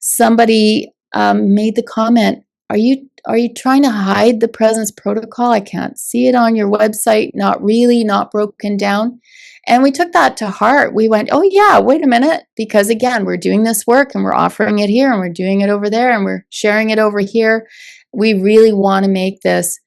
somebody made the comment, are you trying to hide the presence protocol? I can't see it on your website. Not really, not broken down. And we took that to heart. We went, oh yeah, wait a minute. Because again, we're doing this work and we're offering it here and we're doing it over there and we're sharing it over here. We really want to make this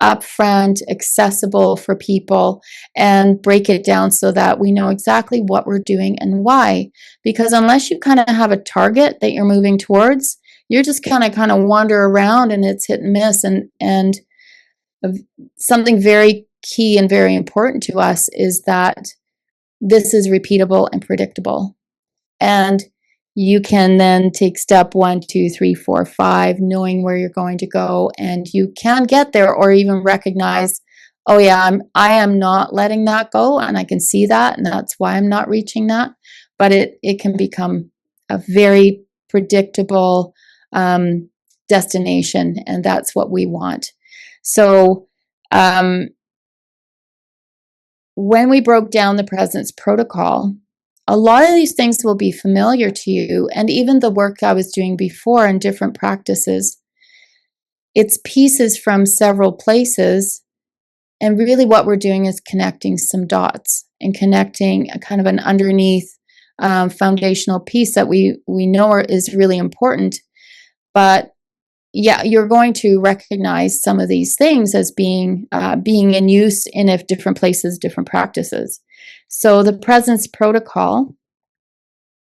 upfront, accessible for people and break it down so that we know exactly what we're doing and why. Because unless you kind of have a target that you're moving towards, you're just kind of wander around and it's hit and miss. And something very key and very important to us is that this is repeatable and predictable. And you can then take step 1, 2, 3, 4, 5, knowing where you're going to go, and you can get there, or even recognize, oh yeah, I am not letting that go, and I can see that, and that's why I'm not reaching that. But it can become a very predictable destination, and that's what we want. So when we broke down the presence protocol, a lot of these things will be familiar to you, and even the work I was doing before in different practices, it's pieces from several places, and really what we're doing is connecting some dots and connecting a kind of an underneath foundational piece that we know is really important. But yeah, you're going to recognize some of these things as being in use in different places, different practices. So the presence protocol,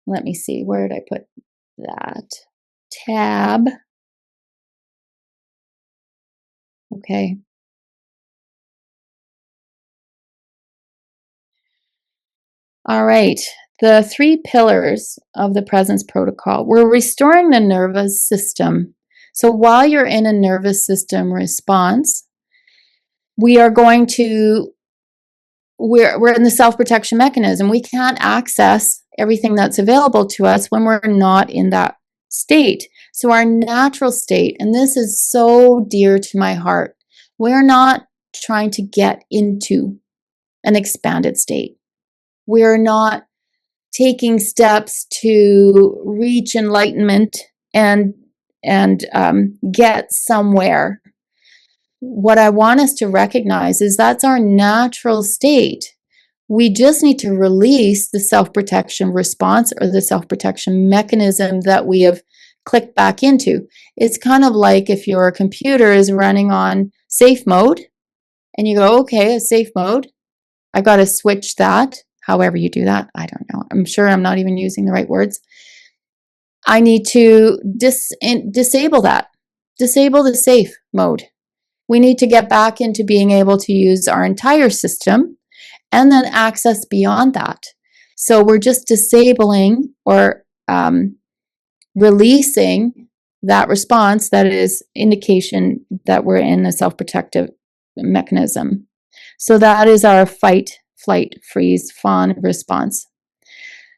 let me see, where did I put that? Tab. Okay. All right. The 3 pillars of the presence protocol. We're restoring the nervous system. So while you're in a nervous system response, we are going to we're in the self-protection mechanism. We can't access everything that's available to us when we're not in that state. So our natural state, and this is so dear to my heart, we're not trying to get into an expanded state. We're not taking steps to reach enlightenment and get somewhere. What I want us to recognize is that's our natural state. We just need to release the self-protection response or the self-protection mechanism that we have clicked back into. It's kind of like if your computer is running on safe mode and you go, okay, a safe mode, I got to switch that. However you do that, I don't know. I'm sure I'm not even using the right words. I need to disable that. Disable the safe mode. We need to get back into being able to use our entire system and then access beyond that. So we're just disabling or releasing that response that is indication that we're in a self-protective mechanism. So that is our fight, flight, freeze, fawn response.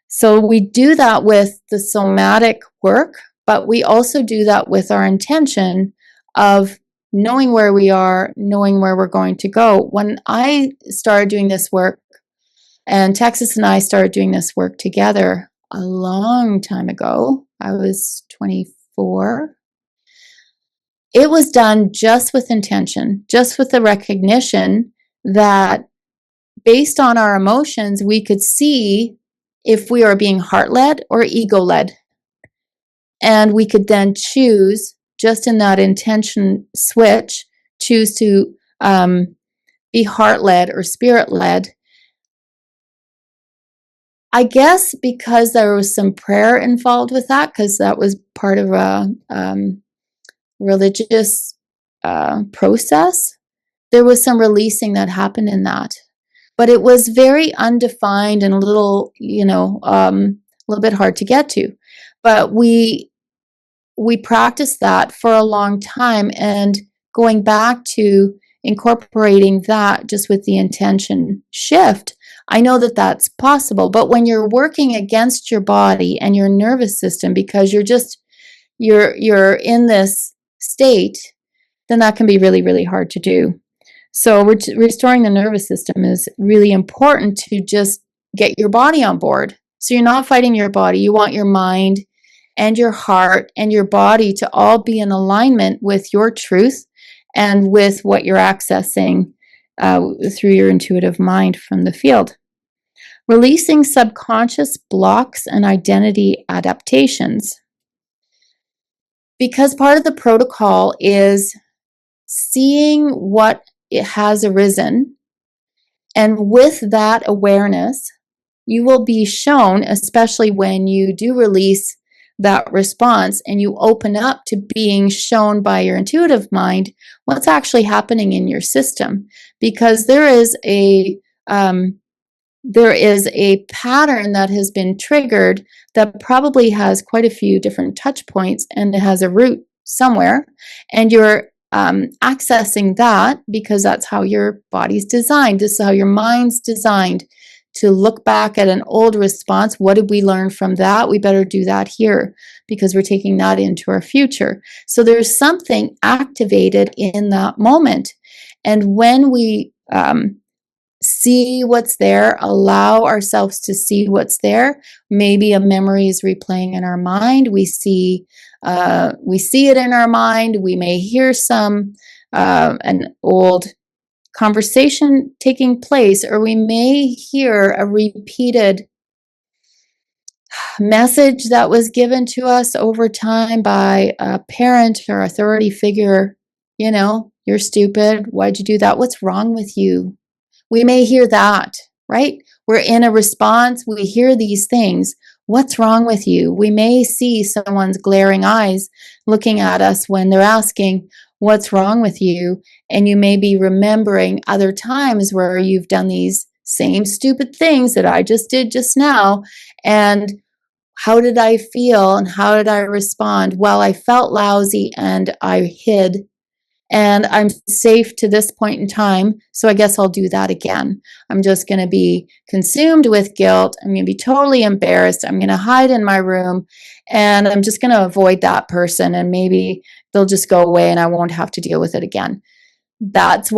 So we do that with the somatic work, but we also do that with our intention of knowing where we are, knowing where we're going to go. When I started doing this work, and Texas and I started doing this work together a long time ago, I was 24. It was done just with intention, just with the recognition that based on our emotions, we could see if we are being heart-led or ego-led. And we could then choose, just in that intention switch, choose to be heart-led or spirit-led. I guess because there was some prayer involved with that, because that was part of a religious process, there was some releasing that happened in that. But it was very undefined and a little, a little bit hard to get to. But we practiced that for a long time, and going back to incorporating that just with the intention shift, I know that that's possible. But when you're working against your body and your nervous system because you're in this state, then that can be really, really hard to do. So restoring the nervous system is really important to just get your body on board. So you're not fighting your body. You want your mind and your heart and your body to all be in alignment with your truth and with what you're accessing through your intuitive mind from the field. Releasing subconscious blocks and identity adaptations. Because part of the protocol is seeing what it has arisen, and with that awareness, you will be shown, especially when you do release that response and you open up to being shown by your intuitive mind what's actually happening in your system. Because there is a pattern that has been triggered that probably has quite a few different touch points, and it has a root somewhere, and you're accessing that because that's how your body's designed. This is how your mind's designed, to look back at an old response. What did we learn from that? We better do that here because we're taking that into our future. So there's something activated in that moment. And when we see what's there, allow ourselves to see what's there. Maybe a memory is replaying in our mind. We see it in our mind. We may hear an old conversation taking place, or we may hear a repeated message that was given to us over time by a parent or authority figure. You're stupid. Why'd you do that? What's wrong with you? We may hear that, right? We're in a response. We hear these things. What's wrong with you? We may see someone's glaring eyes looking at us when they're asking, what's wrong with you? And you may be remembering other times where you've done these same stupid things that I just did just now. And how did I feel and how did I respond? Well, I felt lousy and I hid. And I'm safe to this point in time, so I guess I'll do that again. I'm just going to be consumed with guilt. I'm going to be totally embarrassed. I'm going to hide in my room, and I'm just going to avoid that person, and maybe they'll just go away and I won't have to deal with it again. That's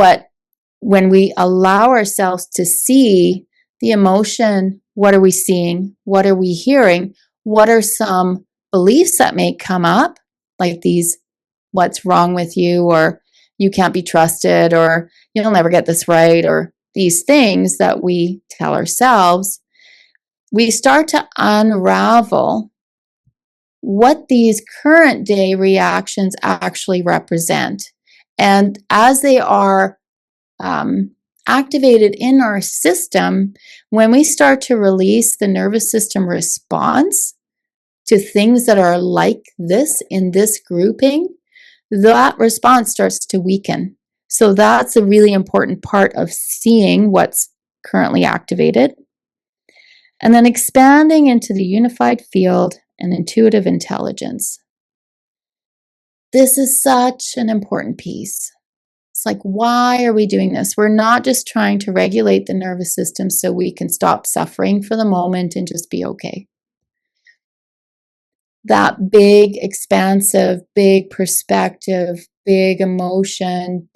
when we allow ourselves to see the emotion, what are we seeing? What are we hearing? What are some beliefs that may come up, like these, what's wrong with you, or you can't be trusted, or you'll never get this right, or these things that we tell ourselves. We start to unravel what these current day reactions actually represent. And as they are activated in our system, when we start to release the nervous system response to things that are like this in this grouping, that response starts to weaken. So that's a really important part of seeing what's currently activated. And then expanding into the unified field and intuitive intelligence. This is such an important piece. It's like, why are we doing this? We're not just trying to regulate the nervous system so we can stop suffering for the moment and just be okay. That big, expansive, big perspective, big emotion,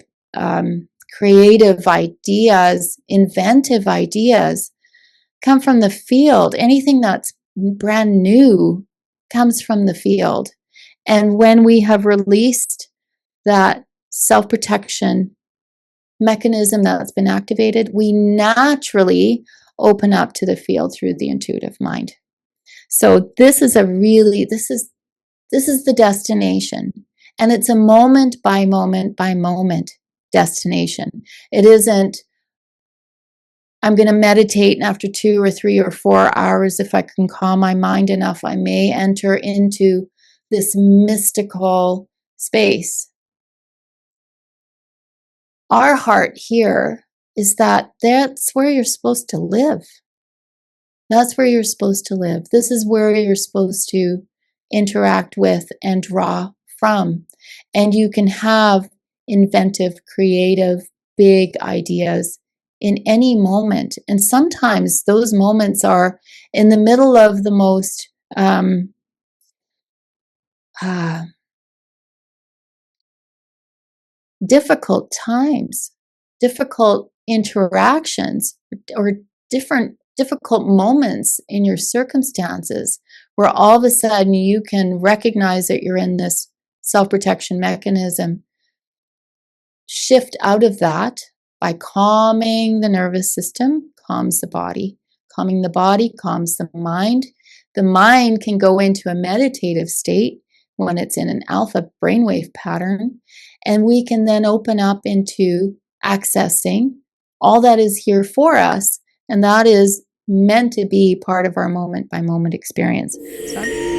creative ideas, inventive ideas come from the field. Anything that's brand new comes from the field. And when we have released that self-protection mechanism that's been activated, we naturally open up to the field through the intuitive mind. So this is the destination, and it's a moment by moment by moment destination. It isn't, I'm going to meditate, and after 2 or 3 or 4 hours, if I can calm my mind enough, I may enter into this mystical space. Our heart here is that's where you're supposed to live. That's where you're supposed to live. This is where you're supposed to interact with and draw from. And you can have inventive, creative, big ideas in any moment. And sometimes those moments are in the middle of the most difficult times, difficult interactions, or difficult moments in your circumstances where all of a sudden you can recognize that you're in this self-protection mechanism, shift out of that by calming the nervous system, calms the body. Calming the body calms the mind. The mind can go into a meditative state when it's in an alpha brainwave pattern, and we can then open up into accessing all that is here for us, and that is meant to be part of our moment by moment experience. So